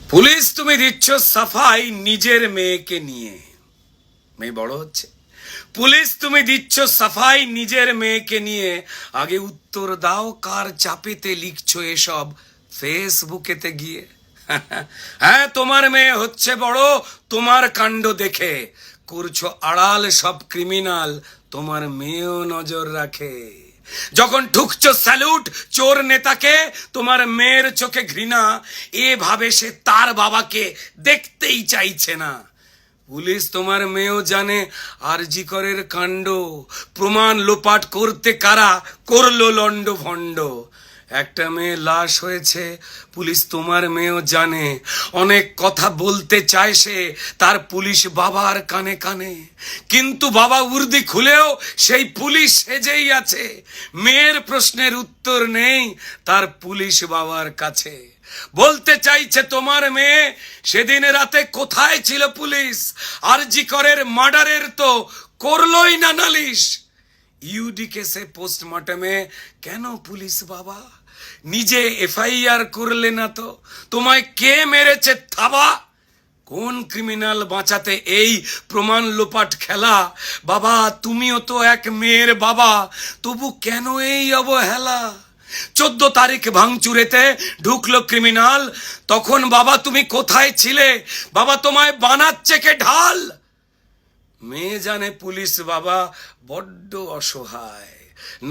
Police তুমি দিচ্ছ সাফাই নিজের মেয়েকে নিয়ে, মেয়ে বড় হচ্ছে। পুলিশ তুমি দিচ্ছ সাফাই নিজের মেয়েকে নিয়ে, আগে উত্তর দাও কার চাপেতে লিখছো এসব ফেসবুকেতে গিয়ে। হ্যাঁ, তোমার মেয়ে হচ্ছে বড়, তোমার কাণ্ড দেখে করছো আড়াল সব ক্রিমিনাল, তোমার মেয়েও নজর রাখে। যখন ঠুকছো স্যালুট চোর নেতাকে, তোমার মেয়ের চোখে ঘৃণা, এভাবে সে তার বাবাকে দেখতেই চাইছে না। পুলিশ তোমার মেয়েও জানে আরজি করের কাণ্ড, প্রমাণ লোপাট করতে কারা করলো লন্ড ভণ্ড। একটা মেয়ে লাশ হয়েছে, পুলিশ তোমার মেয়েও জানে, অনেক কথা বলতে চায় সে তার পুলিশ বাবার কানে কানে, কিন্তু বাবা উর্দি খুলেও সেই পুলিশ সেজেই আছে। মেয়ের প্রশ্নের উত্তর নেই তার পুলিশ বাবার কাছে। বলতে চাইছে তোমার মেয়ে, সেদিন রাতে কোথায় ছিল পুলিশ? আরজি করের মার্ডারের তো করলোই না নালিশ। ইউডি কেসে পোস্টমর্টমে কেন পুলিশ বাবা নিজে এফআইআর করলে না? তো তোমায় কে মেরেছে থাবা? কোন ক্রিমিনাল বাঁচাতে এই প্রমাণ লোপাট খেলা? বাবা তুমিও তো এক মেয়ের বাবা, তবু কেন এই অবহেলা? 14 তারিখ ভাঙচুরেতে ঢুকলো ক্রিমিনাল, তখন বাবা তুমি কোথায় ছিলে? বাবা তোমায় বানাচ্ছে কে ঢাল? মেয়ে জানে পুলিশ বাবা বড্ড অসহায়,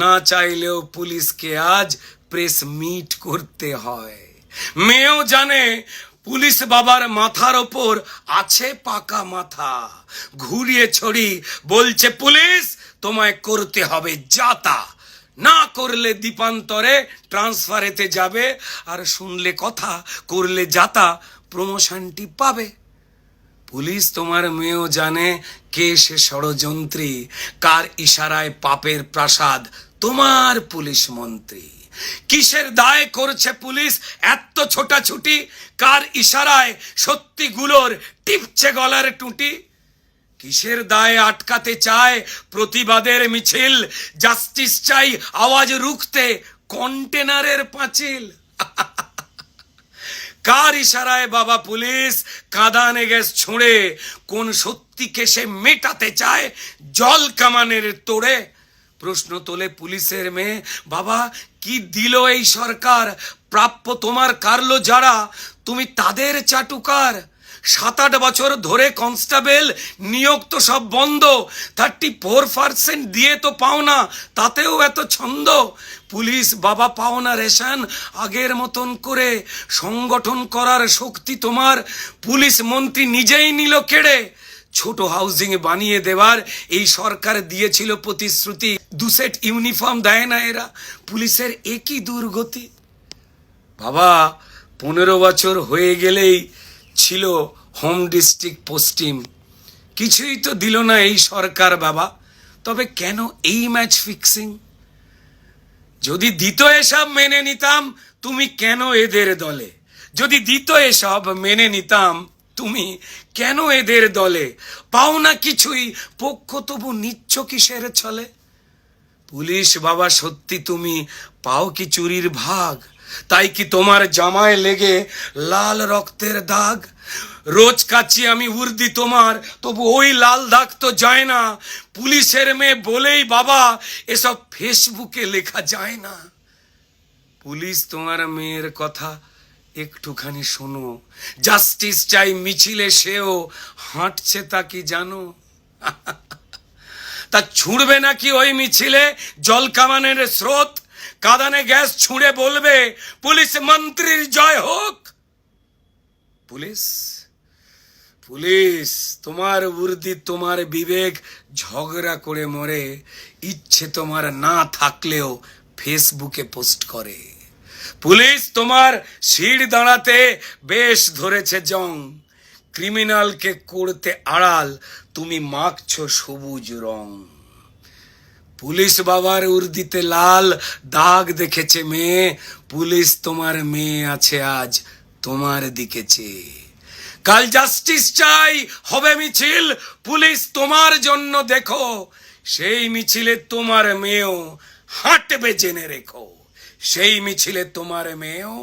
না চাইলেও পুলিশকে আজ প্রেস মিট করতে হয়। মেয়েও জানে পুলিশ বাবার মাথার ওপর আছে পাকা মাথা, ঘুরিয়ে ছড়ি বলছে পুলিশ তোমায় করতে হবে যাতা, না করলে দ্বীপান্তরে ট্রান্সফারেতে যাবে, আর শুনলে কথা করলে যাতা প্রমোশনটি পাবে। পুলিশ তোমার মেয়েও জানে কে সে ষড়যন্ত্রী, কার ইশারায় পাপের প্রাসাদ তোমার পুলিশ মন্ত্রী। কিসের দায় করছে পুলিশ এত ছোটাছুটি, কার ইশারায় সত্যিগুলোর টিপছে গলার টুটি? কিসের দায়ে আটকাতে চায় প্রতিবাদের মিছিল, জাস্টিস চাই আওয়াজ রুখতে কন্টেনারের পাঁচিল। কার ইশারায় বাবা পুলিশ কাঁদানে গ্যাস ছুঁড়ে কোন সত্যিকে সে মেটাতে চায় জল কামানের তোড়ে? প্রশ্ন তোলে পুলিশের মেয়ে, বাবা কি দিল এই সরকার? প্রাপ্য তোমার কারলো যারা, তুমি তাদের চাটুকার। 7-8 বছর ধরে কনস্টেবল নিয়োগ তো সব বন্ধ, 34% দিয়ে তো পাও না, তাতেও এত ছন্দ। পুলিশ বাবা পাও না রেশন আগের মতন করে, সংগঠন করার শক্তি তোমার পুলিশ মন্ত্রী নিজেই নিল কেড়ে। ছোট হাউজিং বানিয়ে দেওয়ার এই সরকার দিয়েছিল প্রতিশ্রুতি, 2 সেট ইউনিফর্ম দেয় না এরা, পুলিশের একই দুর্গতি। বাবা 15 বছর হয়ে গেলেই ছিল হোম ডিস্ট্রিক্ট পোস্টিং, কিছুই তো দিল না এই সরকার বাবা, তবে কেন এই ম্যাচ ফিক্সিং? যদি দিত এসব মেনে নিতাম তুমি কেন এদের দলে? যদি দিত এসব মেনে নিতাম তুমি কেন এদের দলে? পাও না কিছুই, পক্ষ তবু নিচ্ছ কিসের ছলে? পুলিশ বাবা সত্যি তুমি পাও কি চুরির ভাগ? তাই কি তোমার জামায় লেগে লাল রক্তের দাগ? রোজ কাচ্ছি আমি উর্দি তোমার, তবু ওই লাল দাগ তো যায় না। পুলিশের মেয়ে বলেই বাবা এসব ফেসবুকে লেখা যায় না। পুলিশ তোমার মেয়ের কথা একটুখানি শোনো, জাস্টিস চাই মিছিলে সেও হাঁটছে তা কি জানো? তা ছুঁড়বে নাকি ওই মিছিলে জল কামানের স্রোত? কাঁদানে গ্যাস ছুঁড়ে বলবে পুলিশ মন্ত্রীর জয় হোক? পুলিশ পুলিশ তোমার উর্দি তোমার বিবেক ঝগড়া করে মরে, ইচ্ছে তোমার না থাকলেও ফেসবুকে পোস্ট করে। পুলিশ তোমার শির দাঁড়াতে বেশ ধরেছে জং, ক্রিমিনালকে করতে আড়াল তুমি মাখছো সবুজ রং। পুলিশ বাবার উর্দিতে লাল দাগ দেখেছে মেয়ে, পুলিশ তোমার মেয়ে আছে আজ তোমার দিকে চেয়ে। কাল জাস্টিস চাই হবে মিছিল, পুলিশ তোমার জন্য দেখো, সেই মিছিলে তোমার মেয়েও হাঁটবে জেনে রেখো। সেই মিছিলে তোমার মেয়েও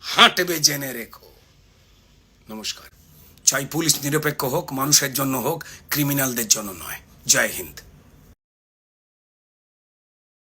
হাঁটবে জেনে রেখো। নমস্কার। চাই পুলিশ নিরপেক্ষ হোক, মানুষের জন্য হোক, ক্রিমিনালদের জন্য নয়। জয় হিন্দ।